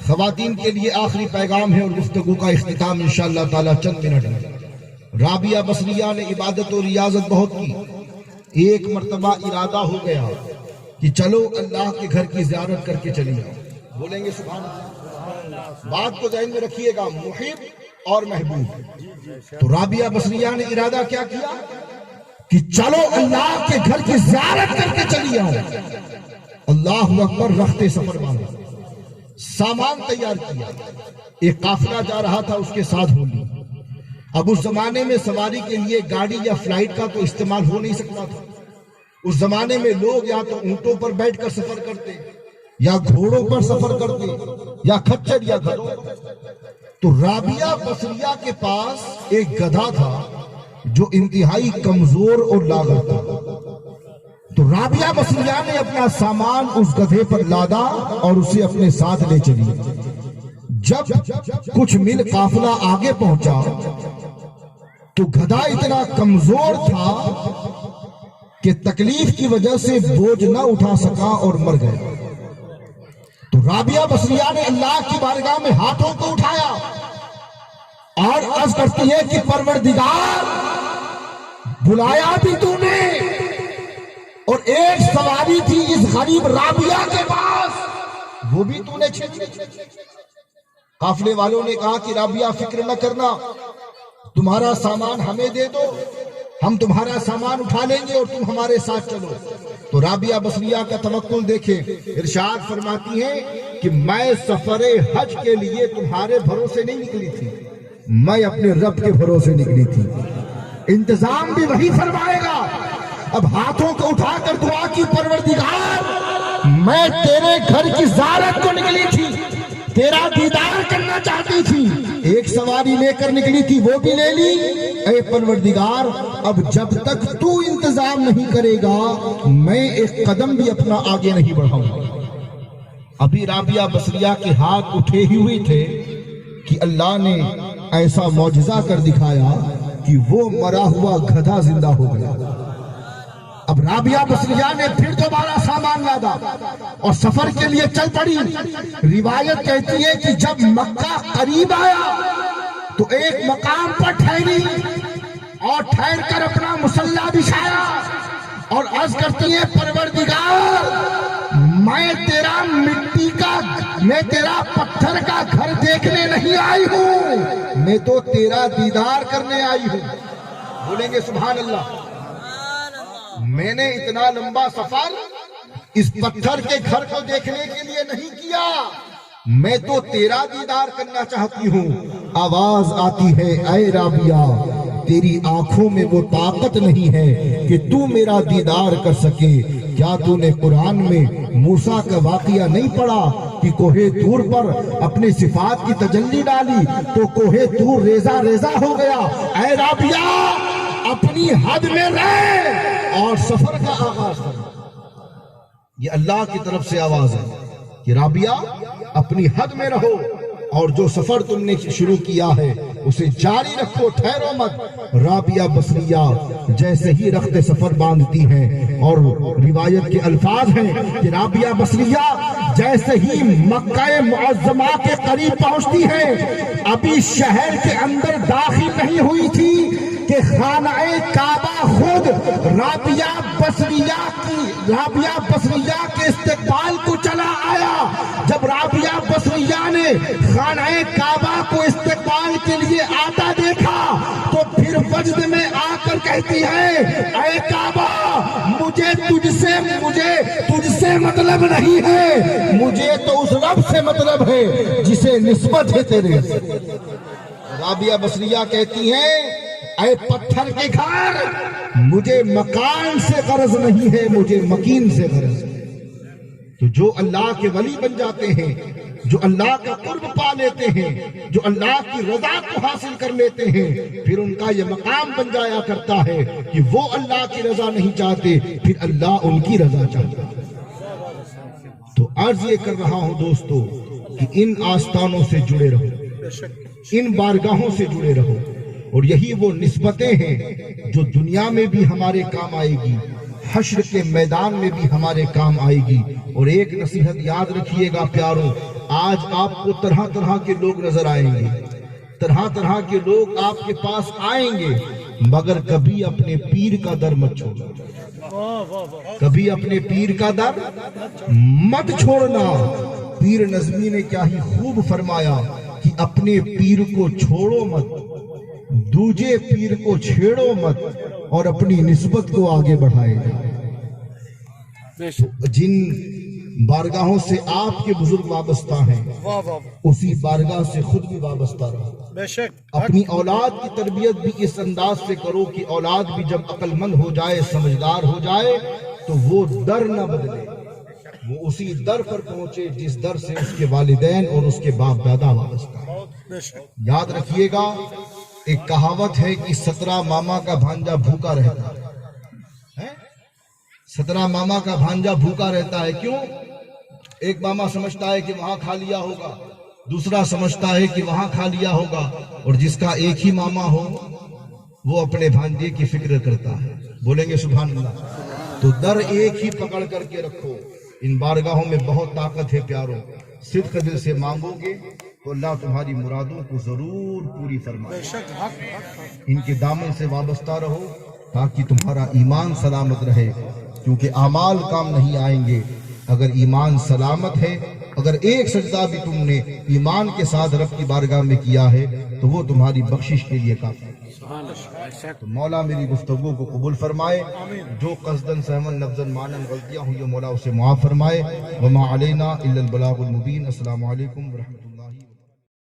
خواتین کے لیے آخری پیغام ہے اور گفتگو کا اختتام انشاءاللہ تعالی چند منٹ میں۔ رابعہ بصریہ نے عبادت و ریاضت بہت کی، ایک مرتبہ ارادہ ہو گیا کہ چلو اللہ کے گھر کی زیارت کر کے چلی آؤ۔ بولیں گے سبحان اللہ؟ بات کو ذہن میں رکھیے گا، محب اور محبوب۔ تو رابعہ بصریہ نے ارادہ کیا کیا کہ چلو اللہ کے گھر کی زیارت کر کے چلی آؤ۔ اللہ اکبر، رخت سفر باندھا، سامان تیار کیا، ایک قافلہ جا رہا تھا، اس کے ساتھ ہو لی۔ اب اس زمانے میں سواری کے لیے گاڑی یا فلائٹ کا تو استعمال ہو نہیں سکتا تھا۔ اس زمانے میں لوگ یا تو اونٹوں پر بیٹھ کر سفر کرتے، یا گھوڑوں پر سفر کرتے، یا کھچر یا گدھوں۔ تو رابعہ بصریہ کے پاس ایک گدھا تھا جو انتہائی کمزور اور لاغر تھا۔ تو رابعہ بصریہ نے اپنا سامان اس گدھے پر لادا اور اسے اپنے ساتھ لے چلی۔ جب کچھ میل قافلہ آگے پہنچا تو گدھا اتنا کمزور تھا کہ تکلیف کی وجہ سے بوجھ نہ اٹھا سکا اور مر گیا۔ تو رابعہ بصریہ نے اللہ کی بارگاہ میں ہاتھوں کو اٹھایا اور عرض کرتی ہے کہ پروردگار، بلایا بھی تو نے، اور ایک سواری تھی اس غریب رابعہ کے پاس، وہ بھی تو نے چھین لی۔ قافلے والوں نے کہا کہ رابعہ فکر نہ کرنا، تمہارا سامان ہمیں دے دو، ہم تمہارا سامان اٹھا لیں گے اور تم ہمارے ساتھ چلو۔ تو رابعہ بصریہ کا توکل دیکھیں، ارشاد فرماتی ہیں کہ میں سفر حج کے لیے تمہارے بھروسے نہیں نکلی تھی، میں اپنے رب کے بھروسے نکلی تھی۔ انتظام بھی وہی فرمائے گا۔ اب ہاتھوں کو اٹھا کر دعا کی، پروردگار، میں تیرے گھر کی زیارت کو نکلی تھی، تیرا دیدار کرنا چاہتی تھی، ایک سواری لے کر نکلی تھی، وہ بھی لے لی۔ اے پروردگار، اب جب تک تو انتظام نہیں کرے گا میں ایک قدم بھی اپنا آگے نہیں بڑھاؤں گا۔ ابھی رابعہ بصریہ کے ہاتھ اٹھے ہی ہوئے تھے کہ اللہ نے ایسا معجزہ کر دکھایا کہ وہ مرا ہوا گدھا زندہ ہو گیا۔ اب رابعہ بصریہ نے پھر دوبارہ سامان لادا اور سفر کے لیے چل پڑی۔ روایت کہتی ہے کہ جب مکہ قریب آیا تو ایک مقام پر ٹھہری اور ٹھہر کر اپنا مصلی بچھایا اور عرض کرتی ہے، پروردگار، میں تیرا پتھر کا گھر دیکھنے نہیں آئی ہوں، میں تو تیرا دیدار کرنے آئی ہوں۔ بولیں گے سبحان اللہ؟ میں نے اتنا لمبا سفر اس پتھر کے گھر کو دیکھنے کے لیے نہیں کیا، میں تو تیرا دیدار کرنا چاہتی ہوں۔ آواز آتی ہے، اے رابعہ، تیری آنکھوں میں وہ طاقت نہیں ہے کہ تو میرا دیدار کر سکے۔ کیا تو نے قرآن میں موسیٰ کا واقعہ نہیں پڑھا کہ کوہ طور پر اپنے صفات کی تجلی ڈالی تو کوہ طور ریزہ ریزہ ہو گیا؟ اے رابعہ، اپنی حد میں رہ اور سفر کا آغاز کر۔ یہ اللہ کی طرف سے آواز ہے کہ رابعہ، اپنی حد میں رہو اور جو سفر تم نے شروع کیا ہے اسے جاری رکھو، ٹھہرو مت۔ رابعہ بصریہ جیسے ہی رخت سفر باندھتی ہیں، اور روایت کے الفاظ ہیں کہ رابعہ بصریہ جیسے ہی مکہ معظمہ کے قریب پہنچتی ہے، ابھی شہر کے اندر داخل نہیں ہوئی تھی کہ خانہ کعبہ خود رابعہ بصریہ کے استقبال کو چلا آیا۔ جب رابعہ بصریہ نے خانہ کعبہ کو استقبال کے لیے آتا دیکھا تو پھر وجد میں آ کر کہتی ہے، اے کعبہ، مجھے تجھ سے مطلب نہیں ہے، مجھے تو اس رب سے مطلب ہے جسے نسبت ہے تیرے۔ رابعہ بصریہ کہتی ہیں، اے پتھر کے گھر، مجھے مکان سے غرض نہیں ہے، مجھے مکین سے غرض ہے۔ تو جو اللہ کے ولی بن جاتے ہیں، جو اللہ کا قرب پا لیتے ہیں، جو اللہ کی رضا کو حاصل کر لیتے ہیں، پھر ان کا یہ مقام بن جایا کرتا ہے کہ وہ اللہ کی رضا نہیں چاہتے، پھر اللہ ان کی رضا چاہتا ہے۔ تو عرض یہ کر رہا ہوں دوستو کہ ان آستانوں سے جڑے رہو، ان بارگاہوں سے جڑے رہو، اور یہی وہ نسبتیں ہیں جو دنیا میں بھی ہمارے کام آئے گی، حشر کے میدان میں بھی ہمارے کام آئے گی۔ اور ایک نصیحت یاد رکھیے گا پیاروں، آج آپ کو طرح طرح کے لوگ نظر آئیں گے، طرح طرح کے لوگ آپ کے پاس آئیں گے، مگر کبھی اپنے پیر کا در مت چھوڑنا، کبھی اپنے پیر کا در مت چھوڑنا۔ پیر نظمی نے کیا ہی خوب فرمایا کہ اپنے پیر کو چھوڑو مت، دوجے پیر کو چھیڑو مت، اور اپنی نسبت کو آگے بڑھائے جائے۔ جن بارگاہوں سے آپ کے بزرگ وابستہ ہیں، اسی بارگاہ سے خود بھی وابستہ رہو۔ اپنی اولاد کی تربیت بھی اس انداز سے کرو کہ اولاد بھی جب عقل مند ہو جائے، سمجھدار ہو جائے، تو وہ در نہ بدلے، وہ اسی در پر پہنچے جس در سے اس کے والدین اور اس کے باپ دادا وابستہ ہیں۔ یاد رکھیے گا، ایک کہاوت ہے کہ 17 ماما کا بھانجا بھوکا رہتا ہے۔ 17 ماما کا بھانجا بھوکا رہتا ہے، کیوں؟ ایک ماما سمجھتا ہے کہ وہاں کھا لیا ہوگا، دوسرا سمجھتا ہے کہ وہاں کھا لیا ہوگا، اور جس کا ایک ہی ماما ہو وہ اپنے بھانجے کی فکر کرتا ہے۔ بولیں گے سبحان اللہ؟ تو در ایک ہی پکڑ کر کے رکھو۔ ان بارگاہوں میں بہت طاقت ہے پیاروں، صدق دل سے مانگو گے تو اللہ تمہاری مرادوں کو ضرور پوری فرمائے۔ ان کے دامن سے وابستہ رہو تاکہ تمہارا ایمان سلامت رہے، کیونکہ اعمال کام نہیں آئیں گے اگر ایمان سلامت ہے۔ اگر ایک سجدہ بھی تم نے ایمان کے ساتھ رب کی بارگاہ میں کیا ہے تو وہ تمہاری بخشش کے لیے کافی ہے۔ تو مولا میری گفتگو کو قبول فرمائے، جو قصداً سہمن لفظاً معناً غلطیاں ہوئی مولا اسے معاف فرمائے۔ وما علینا الا البلاغ المبین۔ السلام علیکم ورحمۃ اللہ۔